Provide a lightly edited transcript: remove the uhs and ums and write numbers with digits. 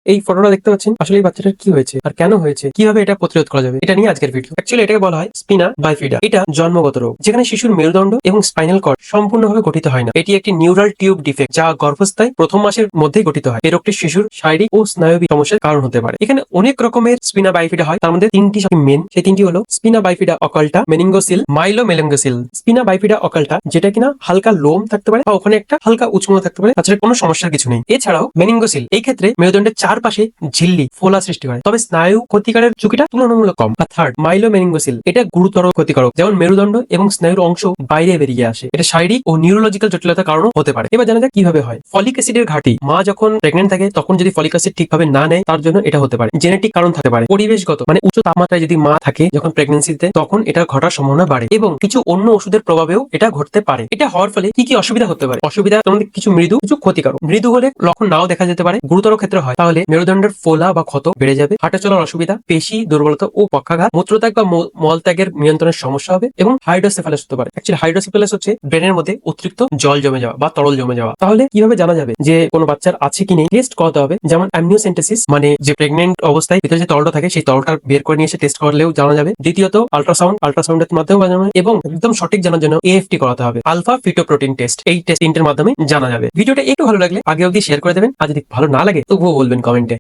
এই ফটোটা দেখতে পাচ্ছেন, আসলে এই বাচ্চাটার কি হয়েছে আর কেন হয়েছে, কিভাবে এটা প্রতিরোধ করা যাবে, এটা নিয়ে আজকের ভিডিও। অ্যাকচুয়ালি এটাকে বলা হয় স্পিনা বাইফিডা। এটা জন্মগত রোগ যেখানে শিশুর মেরুদণ্ড এবং স্পাইনাল কর্ড সম্পূর্ণভাবে গঠিত হয় না। এটি একটি নিউরাল টিউব ডিফেক্ট যা গর্ভস্থায় প্রথম মাসের মধ্যেই গঠিত হয়। এই রোগটি শিশুর শারীরিক ও স্নায়বিক সমস্যার কারণ হতে পারে। এখানে অনেক রকমের স্পিনা বাইফিডা হয়, তার মধ্যে তিনটি মেন। সেই তিনটি হলো স্পিনা বাইফিডা অকাল্টা, মেনিঙ্গোসিল, মাইলোমেলেঙ্গোসিল। স্পিনা বাইফিডা অকাল্টা যেটা কিনা হালকা লোম থাকতে পারে বা ওখানে একটা হালকা উঁচুমো থাকতে পারে, তাছাড়া কোনো সমস্যার কিছু নেই। এছাড়াও মেনিঙ্গোসিল এই ক্ষেত্রে মেরুদণ্ডের চারপাশে ঝিল্লি ফোলা সৃষ্টি করে, তবে স্নায়ু ক্ষতিকারের ঝুঁকিটা তুলনামূলক কম। আর থার্ড মাইলোমেনিঙ্গোসিল, এটা গুরুতর ক্ষতিকারক, যেমন মেরুদণ্ড এবং স্নায়ুর অংশ বাইরে বেরিয়ে আসে। এটা শারীরিক ও নিউরোলজিক্যাল জটিলতার কারণও হতে পারে। এবার জানা যাক কিভাবে হয়। ফলিক অ্যাসিডের ঘাটতি, মা যখন প্রেগনেন্ট থাকে তখন যদি ফলিক অ্যাসিড ঠিকভাবে না নেয়, তার জন্য এটা হতে পারে। জেনেটিক কারণ থাকতে পারে, পরিবেশগত মানে উচ্চ তাপমাত্রায় যদি মা থাকে যখন প্রেগনেন্সিতে, তখন এটা ঘটার সম্ভাবনা বাড়ে, এবং কিছু অন্য ওষুধের প্রভাবেও এটা ঘটতে পারে। এটা হওয়ার ফলে কি কি অসুবিধা হতে পারে? অসুবিধা তোমাদের কিছু মৃদু, কিছু ক্ষতিকারক। মৃদু হলে লক্ষণ নাও দেখা যেতে পারে। গুরুতর ক্ষেত্রে হয় তাহলে মেরুদণ্ডের ফোলা বা ক্ষত বেড়ে যাবে, হাঁটা চলার অসুবিধা, পেশি দুর্বলতা ও পক্ষাঘাত, মূত্রত্যাগ বা মলত্যাগের নিয়ন্ত্রণের সমস্যা হবে, এবং হাইড্রোসেফালাস হতে পারে। অ্যাকচুয়ালি হাইড্রোসেফালাস হচ্ছে ব্রেনের মধ্যে অতিরিক্ত জল জমে যাওয়া বা তরল জমে যাওয়া। তাহলে কিভাবে জানা যাবে যে কোনো বাচ্চার আছে কি নেই? টেস্ট করাতে হবে, যেমন অ্যামনিওসেন্টেসিস, মানে যে প্রেগনেন্ট অবস্থায় ভিতরে যে তরলটা থাকে সেই তরলটা বের করে নিয়ে এসে টেস্ট করলেও জানা যাবে। দ্বিতীয়ত আল্ট্রাসাউন্ডের মাধ্যমে জানা যাবে, এবং একদম সঠিক জানার জন্য এএফটি করাতে হবে, আলফা ফিটোপ্রোটিন টেস্ট। এই টেস্ট তিনটের মাধ্যমে জানা যাবে। ভিডিওটা একটু ভালো লাগলে আগে অবধি শেয়ার করে দেবেন, আর যদি ভালো না লাগে তবুও বলবেন কমেন্টে।